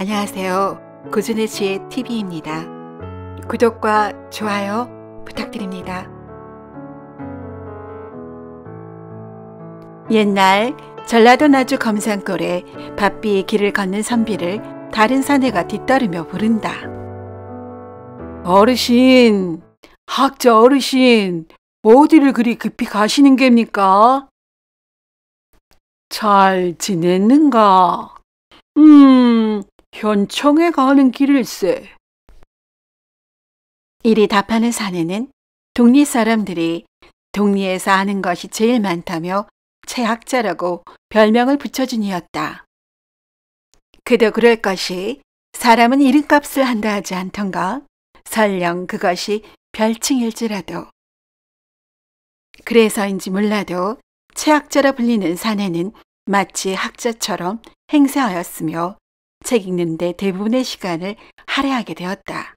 안녕하세요. 고전의 지혜 TV입니다. 구독과 좋아요 부탁드립니다. 옛날 전라도 나주 검산골에 바삐 길을 걷는 선비를 다른 사내가 뒤따르며 부른다. 어르신, 학자 어르신, 어디를 그리 급히 가시는 겁니까? 잘 지냈는가? 현청에 가는 길일세. 이리 답하는 사내는 동리 사람들이 동리에서 아는 것이 제일 많다며 최학자라고 별명을 붙여준 이었다. 그도 그럴 것이 사람은 이름값을 한다 하지 않던가. 설령 그것이 별칭일지라도. 그래서인지 몰라도 최학자라 불리는 사내는 마치 학자처럼 행세하였으며 책 읽는데 대부분의 시간을 할애하게 되었다.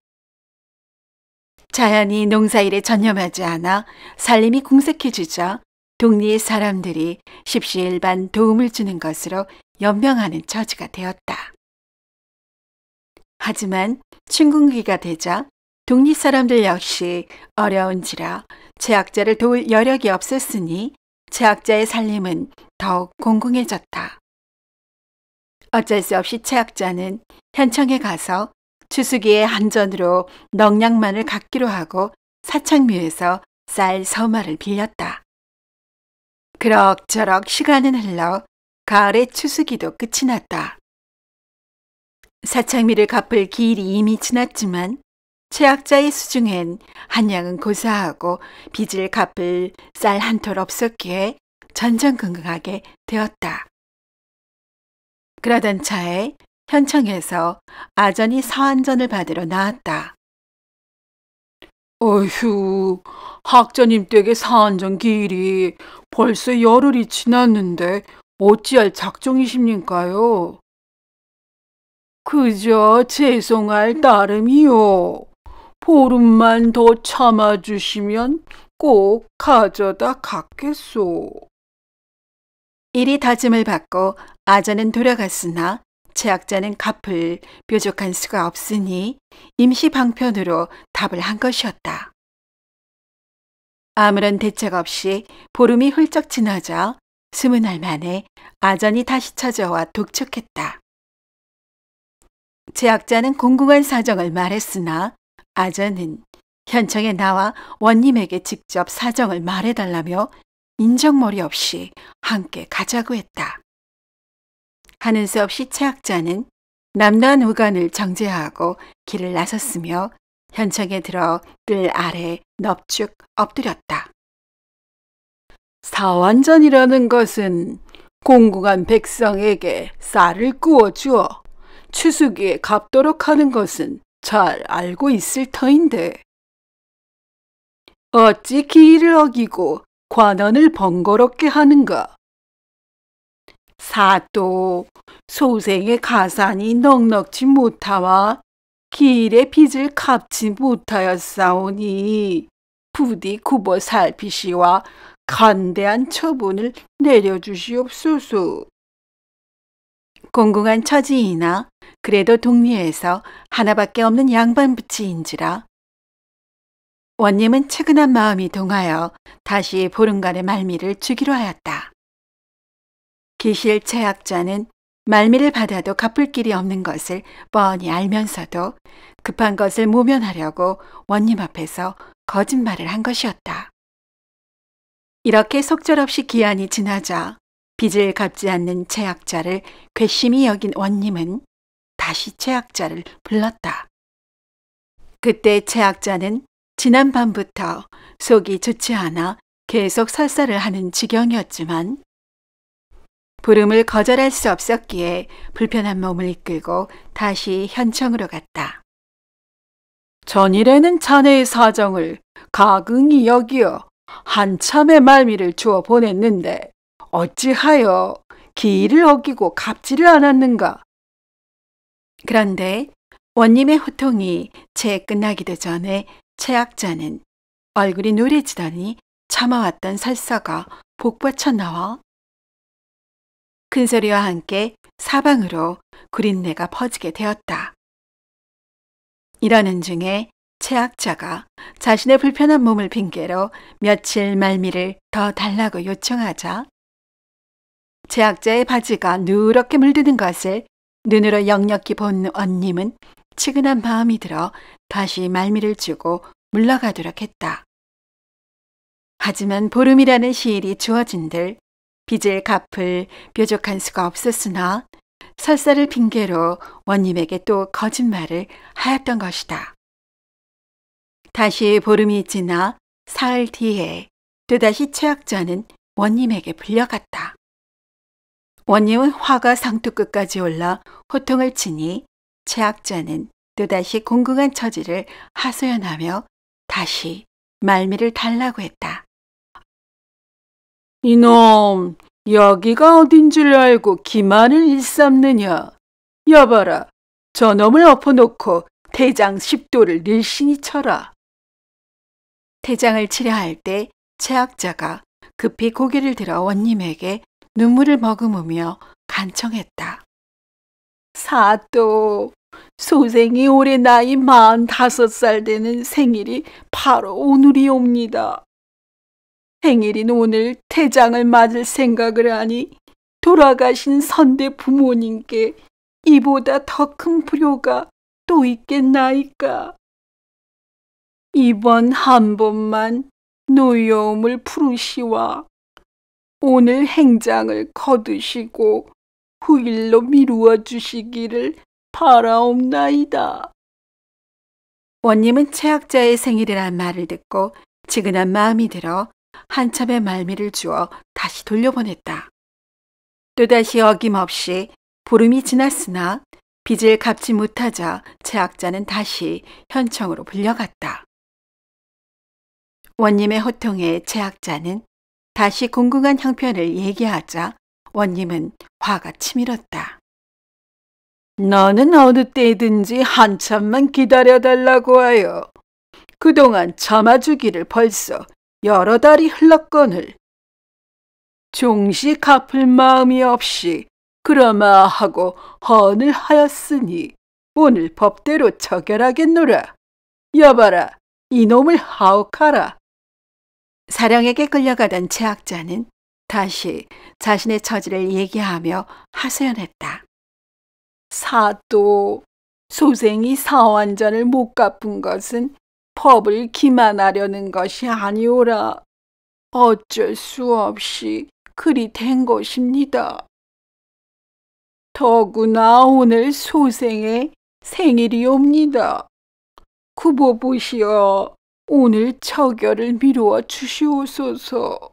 자연히 농사일에 전념하지 않아 살림이 궁색해지자 동리의 사람들이 십시일반 도움을 주는 것으로 연명하는 처지가 되었다. 하지만 춘궁기가 되자 동리 사람들 역시 어려운지라 최학자를 도울 여력이 없었으니 최학자의 살림은 더욱 공공해졌다. 어쩔 수 없이 최학자는 현청에 가서 추수기에 한전으로 넉량만을 갖기로 하고 사창묘에서 쌀 서마를 빌렸다. 그럭저럭 시간은 흘러 가을의 추수기도 끝이 났다. 사창미를 갚을 기일이 이미 지났지만 최학자의 수중엔 한량은 고사하고 빚을 갚을 쌀 한 톨 없었기에 전전긍긍하게 되었다. 그러던 차에 현청에서 아전이 서한전을 받으러 나왔다. 어휴, 학자님 댁의 서한전 기일이 벌써 열흘이 지났는데 어찌할 작정이십니까요? 그저 죄송할 따름이요. 보름만 더 참아주시면 꼭 가져다 갖겠소. 이리 다짐을 받고 아전은 돌아갔으나 최학자는 갚을 뾰족한 수가 없으니 임시 방편으로 답을 한 것이었다. 아무런 대책 없이 보름이 훌쩍 지나자 20날 만에 아전이 다시 찾아와 독촉했다. 최학자는 공공한 사정을 말했으나 아전은 현청에 나와 원님에게 직접 사정을 말해달라며 인정머리 없이 함께 가자고 했다. 하는 수 없이 최학자는 남다한 우간을 정제하고 길을 나섰으며 현청에 들어 뜰 아래 넙죽 엎드렸다. 사완전이라는 것은 공공한 백성에게 쌀을 구워주어 추수기에 갚도록 하는 것은 잘 알고 있을 터인데 어찌 기일을 어기고 관원을 번거롭게 하는가? 사또 소생의 가산이 넉넉지 못하와 기일의 빚을 갚지 못하였사오니 부디 굽어 살피시와 간대한 처분을 내려주시옵소서. 공공한 처지이나 그래도 동리에서 하나밖에 없는 양반 부치인지라 원님은 측은한 마음이 동하여 다시 보름간의 말미를 주기로 하였다. 기실 최학자는 말미를 받아도 갚을 길이 없는 것을 뻔히 알면서도 급한 것을 모면하려고 원님 앞에서 거짓말을 한 것이었다. 이렇게 속절없이 기한이 지나자 빚을 갚지 않는 최학자를 괘씸히 여긴 원님은 다시 최학자를 불렀다. 그때 최학자는 지난 밤부터 속이 좋지 않아 계속 설사를 하는 지경이었지만 부름을 거절할 수 없었기에 불편한 몸을 이끌고 다시 현청으로 갔다. 전일에는 자네의 사정을 가긍히 여기어 한참의 말미를 주어 보냈는데 어찌하여 기일을 어기고 갚지를 않았는가? 그런데 원님의 호통이 채 끝나기도 전에 최학자는 얼굴이 노래지더니 참아왔던 설사가 복받쳐 나와 큰소리와 함께 사방으로 구린내가 퍼지게 되었다. 이러는 중에 최악자가 자신의 불편한 몸을 핑계로 며칠 말미를 더 달라고 요청하자 최악자의 바지가 누렇게 물드는 것을 눈으로 역력히 본 원님은 치근한 마음이 들어 다시 말미를 주고 물러가도록 했다. 하지만 보름이라는 시일이 주어진들 빚을 갚을 뾰족한 수가 없었으나 설사를 핑계로 원님에게 또 거짓말을 하였던 것이다. 다시 보름이 지나 사흘 뒤에 또다시 최악자는 원님에게 불려갔다. 원님은 화가 상투끝까지 올라 호통을 치니 최악자는 또다시 공공한 처지를 하소연하며 다시 말미를 달라고 했다. 이놈, 여기가 어딘 줄 알고 기만을 일삼느냐. 여봐라, 저놈을 엎어놓고 태장 10도를 늘씬히 쳐라. 태장을 치려 할 때 최악자가 급히 고개를 들어 원님에게 눈물을 머금으며 간청했다. 사또, 소생이 올해 나이 45살 되는 생일이 바로 오늘이옵니다. 생일인 오늘 태장을 맞을 생각을 하니 돌아가신 선대 부모님께 이보다 더 큰 불효가 또 있겠나이까. 이번 한 번만 노여움을 풀으시와 오늘 행장을 거두시고 후일로 미루어 주시기를 바라옵나이다. 원님은 최악자의 생일이란 말을 듣고 지근한 마음이 들어 한참의 말미를 주어 다시 돌려보냈다. 또다시 어김없이 보름이 지났으나 빚을 갚지 못하자 최악자는 다시 현청으로 불려갔다. 원님의 호통에 최악자는 다시 공공한 형편을 얘기하자 원님은 화가 치밀었다. 나는 어느 때든지 한참만 기다려달라고 하여 그동안 참아주기를 벌써 여러 달이 흘렀거늘 종시 갚을 마음이 없이 그러마 하고 헌을 하였으니 오늘 법대로 처결하겠노라. 여봐라, 이놈을 하옥하라. 사령에게 끌려가던 최악자는 다시 자신의 처지를 얘기하며 하소연했다. 사또, 소생이 사환전을 못 갚은 것은 법을 기만하려는 것이 아니오라. 어쩔 수 없이 그리 된 것입니다. 더구나 오늘 소생의 생일이옵니다. 구보보시어 오늘 처결을 미루어 주시옵소서.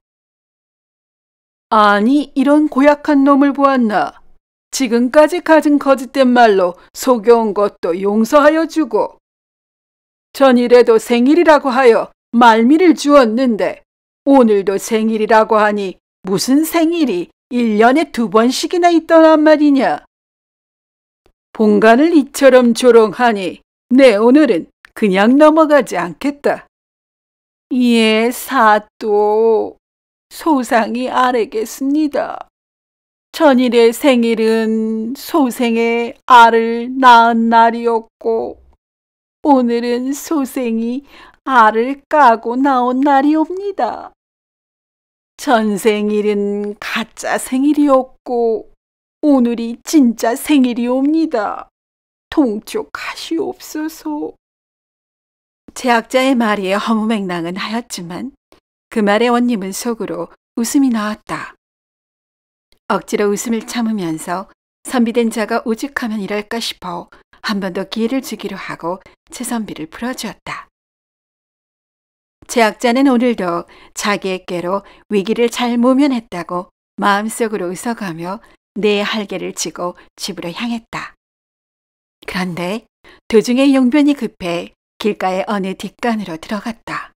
아니, 이런 고약한 놈을 보았나. 지금까지 가진 거짓된 말로 속여온 것도 용서하여 주고 전일에도 생일이라고 하여 말미를 주었는데 오늘도 생일이라고 하니 무슨 생일이 1년에 2번씩이나 있더란 말이냐. 본관을 이처럼 조롱하니 내 오늘은 그냥 넘어가지 않겠다. 예, 사또, 소상이 아뢰겠습니다. 전일의 생일은 소생의 알을 낳은 날이었고 오늘은 소생이 알을 까고 나온 날이옵니다. 전생일은 가짜 생일이었고 오늘이 진짜 생일이옵니다. 통촉하시옵소서. 최악자의 말이 허무맹랑은 하였지만 그 말에 원님은 속으로 웃음이 나왔다. 억지로 웃음을 참으면서 선비된 자가 오죽하면 이럴까 싶어 한 번 더 기회를 주기로 하고 최선비를 풀어주었다. 최악자는 오늘도 자기의 꾀로 위기를 잘 모면했다고 마음속으로 웃어가며 내 할개를 지고 집으로 향했다. 그런데 도중에 용변이 급해 길가의 어느 뒷간으로 들어갔다.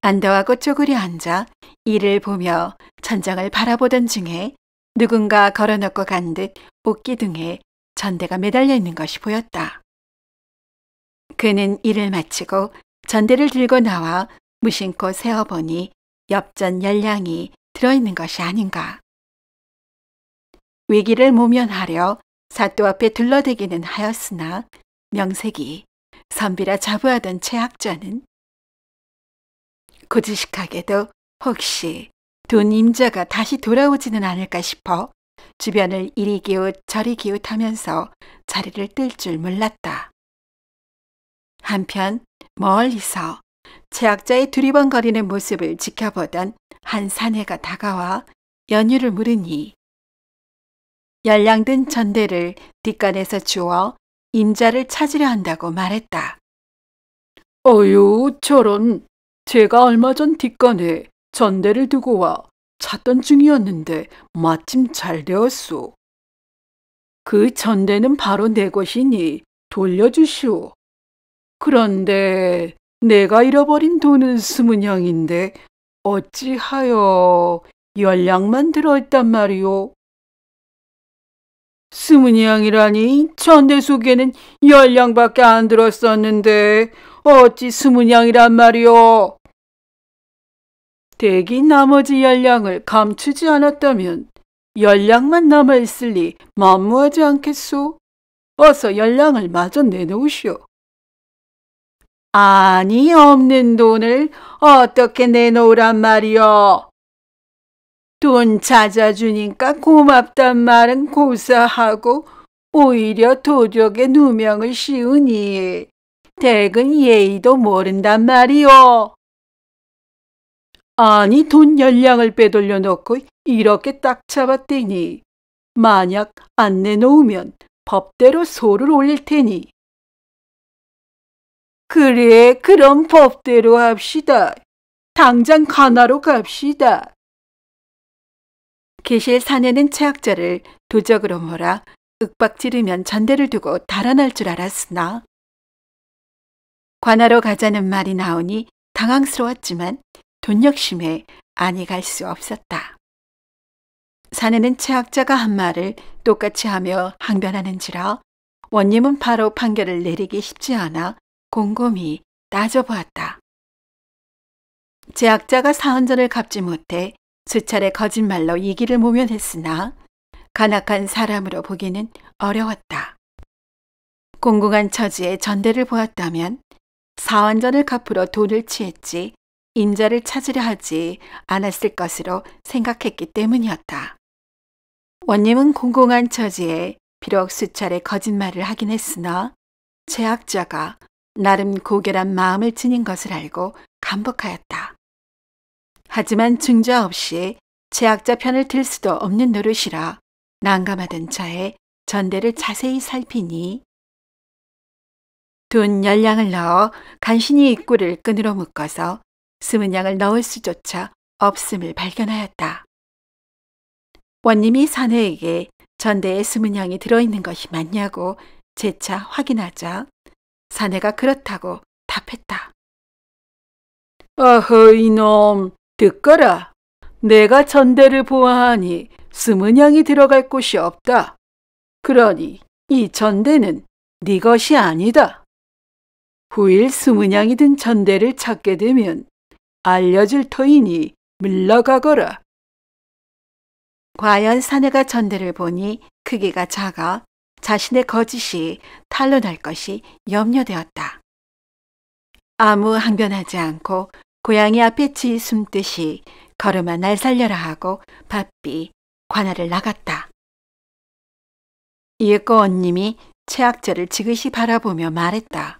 안도하고 쪼그려 앉아 이를 보며 천장을 바라보던 중에 누군가 걸어놓고 간 듯 옷기둥에 전대가 매달려 있는 것이 보였다. 그는 일을 마치고 전대를 들고 나와 무심코 세어보니 엽전 열량이 들어있는 것이 아닌가. 위기를 모면하려 사또 앞에 둘러대기는 하였으나 명색이 선비라 자부하던 최학자는 고지식하게도 혹시 돈 임자가 다시 돌아오지는 않을까 싶어 주변을 이리 기웃 저리 기웃하면서 자리를 뜰 줄 몰랐다. 한편 멀리서 최학자의 두리번거리는 모습을 지켜보던 한 사내가 다가와 연유를 물으니 열량든 전대를 뒷간에서 주워 임자를 찾으려 한다고 말했다. 어유, 저런. 제가 얼마 전 뒷간에 전대를 두고 와 찾던 중이었는데 마침 잘 되었소. 그 전대는 바로 내 것이니 돌려주시오. 그런데 내가 잃어버린 돈은 20냥인데 어찌하여 10냥만 들어있단 말이오. 20냥이라니 전대 속에는 10냥밖에 안 들었었는데 어찌 20냥이란 말이오. 대기 나머지 10냥을 감추지 않았다면 10냥만 남아있을리 만무하지 않겠소? 어서 10냥을 마저 내놓으시오. 아니, 없는 돈을 어떻게 내놓으란 말이오. 돈 찾아주니까 고맙단 말은 고사하고 오히려 도적에 누명을 씌우니 댁은 예의도 모른단 말이오. 아니, 돈 10냥을 빼돌려 놓고 이렇게 딱 잡았더니 만약 안 내놓으면 법대로 소를 올릴 테니. 그래, 그럼 법대로 합시다. 당장 관하로 갑시다. 계실 사내는 최학자를 도적으로 몰아 윽박지르면 전대를 두고 달아날 줄 알았으나 관하로 가자는 말이 나오니 당황스러웠지만 돈 욕심에 아니 갈 수 없었다. 사내는 최학자가 한 말을 똑같이 하며 항변하는지라 원님은 바로 판결을 내리기 쉽지 않아 곰곰이 따져보았다. 제학자가 사헌전을 갚지 못해 수차례 거짓말로 이기를 모면했으나 간악한 사람으로 보기는 어려웠다. 공공한 처지에 전대를 보았다면 사헌전을 갚으러 돈을 취했지 임자를 찾으려 하지 않았을 것으로 생각했기 때문이었다. 원님은 공공한 처지에 비록 수차례 거짓말을 하긴 했으나 제학자가 나름 고결한 마음을 지닌 것을 알고 감복하였다. 하지만 증자 없이 제학자 편을 들 수도 없는 노릇이라 난감하던 차에 전대를 자세히 살피니 돈 10냥을 넣어 간신히 입구를 끈으로 묶어서 20냥을 넣을 수조차 없음을 발견하였다. 원님이 사내에게 전대에 20냥이 들어있는 것이 맞냐고 재차 확인하자 사내가 그렇다고 답했다. 어허, 이놈, 듣거라. 내가 전대를 보아하니 20냥이 들어갈 곳이 없다. 그러니 이 전대는 네 것이 아니다. 후일 20냥이 든 전대를 찾게 되면 알려줄 터이니 물러가거라. 과연 사내가 전대를 보니 크기가 작아 자신의 거짓이 탄로날 것이 염려되었다. 아무 항변하지 않고 고양이 앞에 지 숨듯이 걸음아 날 살려라 하고 바삐 관할을 나갔다. 이윽고 원님이 최학자를 지그시 바라보며 말했다.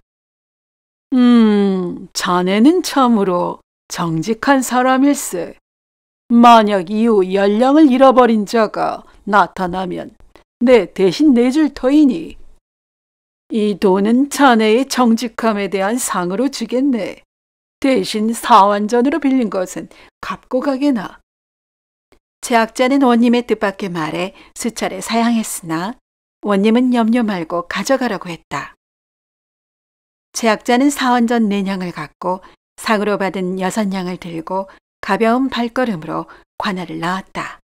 자네는 참으로 정직한 사람일세. 만약 이후 10냥을 잃어버린 자가 나타나면 내 대신 내줄 터이니 이 돈은 자네의 정직함에 대한 상으로 주겠네. 대신 사완전으로 빌린 것은 갚고 가게나. 제학자는 원님의 뜻밖의 말에 수차례 사양했으나 원님은 염려 말고 가져가라고 했다. 제학자는 사완전 4냥을 갖고 상으로 받은 6냥을 들고 가벼운 발걸음으로 관아를 나왔다.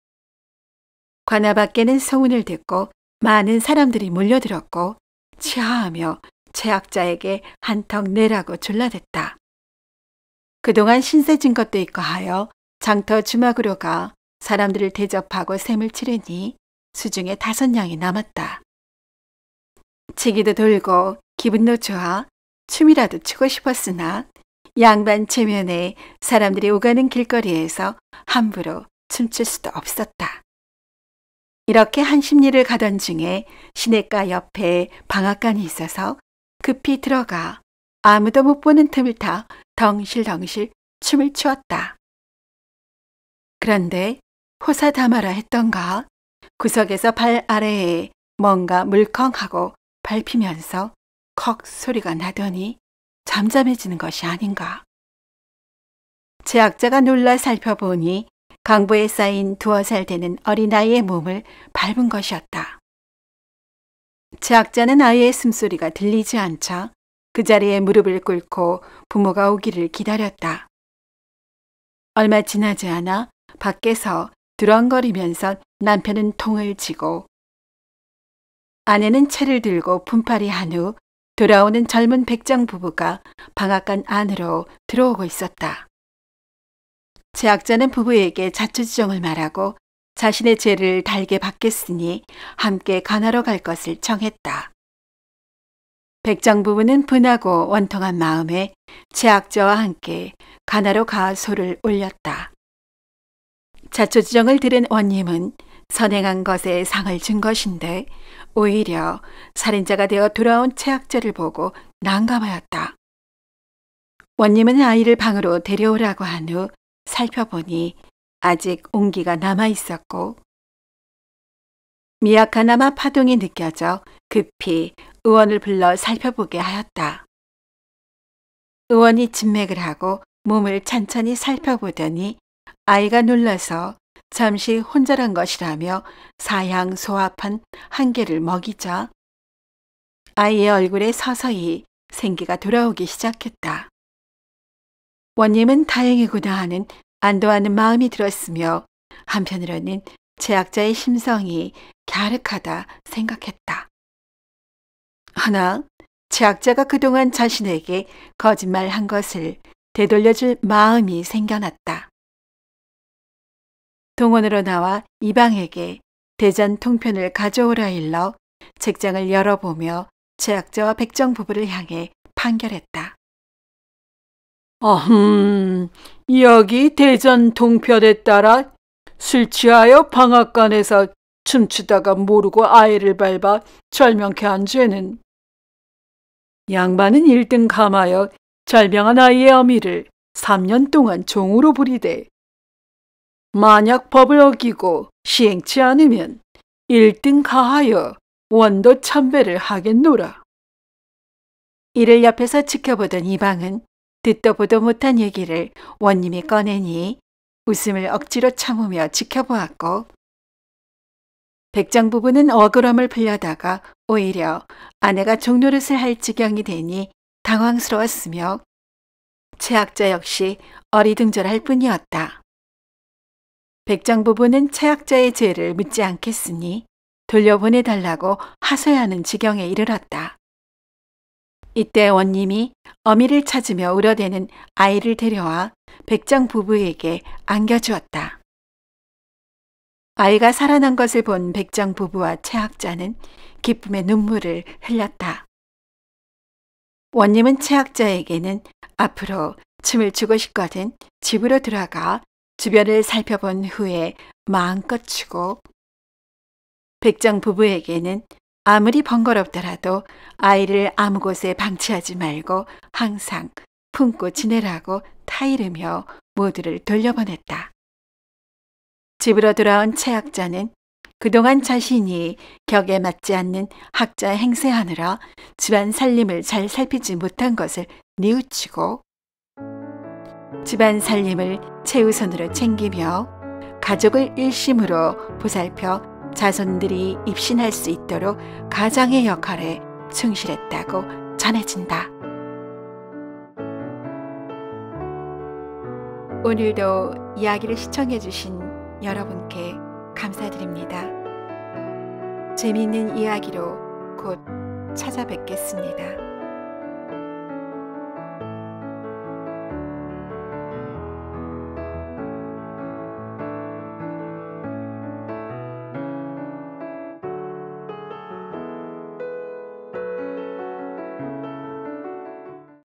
관아 밖에는 소문을 듣고 많은 사람들이 몰려들었고 치하하며 최학자에게 한턱 내라고 졸라댔다. 그동안 신세 진 것도 있고 하여 장터 주막으로 가 사람들을 대접하고 셈을 치르니 수중에 5냥이 남았다. 치기도 돌고 기분도 좋아 춤이라도 추고 싶었으나 양반 체면에 사람들이 오가는 길거리에서 함부로 춤출 수도 없었다. 이렇게 한 심리를 가던 중에 시냇가 옆에 방앗간이 있어서 급히 들어가 아무도 못 보는 틈을 타 덩실덩실 춤을 추었다. 그런데 호사다마라 했던가 구석에서 발 아래에 뭔가 물컹하고 밟히면서 컥 소리가 나더니 잠잠해지는 것이 아닌가. 제학자가 놀라 살펴보니 강보에 쌓인 2살 되는 어린아이의 몸을 밟은 것이었다. 제학자는 아이의 숨소리가 들리지 않자 그 자리에 무릎을 꿇고 부모가 오기를 기다렸다. 얼마 지나지 않아 밖에서 두렁거리면서 남편은 통을 쥐고 아내는 채를 들고 분팔이 한 후 돌아오는 젊은 백정 부부가 방앗간 안으로 들어오고 있었다. 제학자는 부부에게 자초지종을 말하고 자신의 죄를 달게 받겠으니 함께 가나로 갈 것을 청했다. 백정 부부는 분하고 원통한 마음에 제학자와 함께 가나로 가 소를 올렸다. 자초지종을 들은 원님은 선행한 것에 상을 준 것인데 오히려 살인자가 되어 돌아온 최학자를 보고 난감하였다. 원님은 아이를 방으로 데려오라고 한 후 살펴보니 아직 온기가 남아있었고 미약하나마 파동이 느껴져 급히 의원을 불러 살펴보게 하였다. 의원이 진맥을 하고 몸을 찬찬히 살펴보더니 아이가 놀라서 잠시 혼절한 것이라며 사향소합한 한 개를 먹이자 아이의 얼굴에 서서히 생기가 돌아오기 시작했다. 원님은 다행이구나 하는 안도하는 마음이 들었으며 한편으로는 제학자의 심성이 갸륵하다 생각했다. 하나 제학자가 그동안 자신에게 거짓말한 것을 되돌려줄 마음이 생겨났다. 동원으로 나와 이방에게 대전 통편을 가져오라 일러 책장을 열어보며 제학자와 백정 부부를 향해 판결했다. 여기 대전 통편에 따라 술 취하여 방앗간에서 춤추다가 모르고 아이를 밟아 절명케 한 죄는 양반은 1등 감하여 절명한 아이의 어미를 3년 동안 종으로 부리되 만약 법을 어기고 시행치 않으면 1등 가하여 원도 참배를 하겠노라. 이를 옆에서 지켜보던 이방은 듣도 보도 못한 얘기를 원님이 꺼내니 웃음을 억지로 참으며 지켜보았고 백정 부부는 억울함을 풀려다가 오히려 아내가 종노릇을 할 지경이 되니 당황스러웠으며 최학자 역시 어리둥절할 뿐이었다. 백정 부부는 최학자의 죄를 묻지 않겠으니 돌려보내달라고 하소연하는 지경에 이르렀다. 이때 원님이 어미를 찾으며 울어대는 아이를 데려와 백정 부부에게 안겨주었다. 아이가 살아난 것을 본 백정 부부와 최학자는 기쁨의 눈물을 흘렸다. 원님은 최학자에게는 앞으로 춤을 추고 싶거든 집으로 들어가 주변을 살펴본 후에 마음껏 추고 백정 부부에게는 아무리 번거롭더라도 아이를 아무 곳에 방치하지 말고 항상 품고 지내라고 타이르며 모두를 돌려보냈다. 집으로 돌아온 최학자는 그동안 자신이 격에 맞지 않는 학자 행세하느라 집안 살림을 잘 살피지 못한 것을 뉘우치고 집안 살림을 최우선으로 챙기며 가족을 일심으로 보살펴 자손들이 입신할 수 있도록 가장의 역할에 충실했다고 전해진다. 오늘도 이야기를 시청해 주신 여러분께 감사드립니다. 재미있는 이야기로 곧 찾아뵙겠습니다.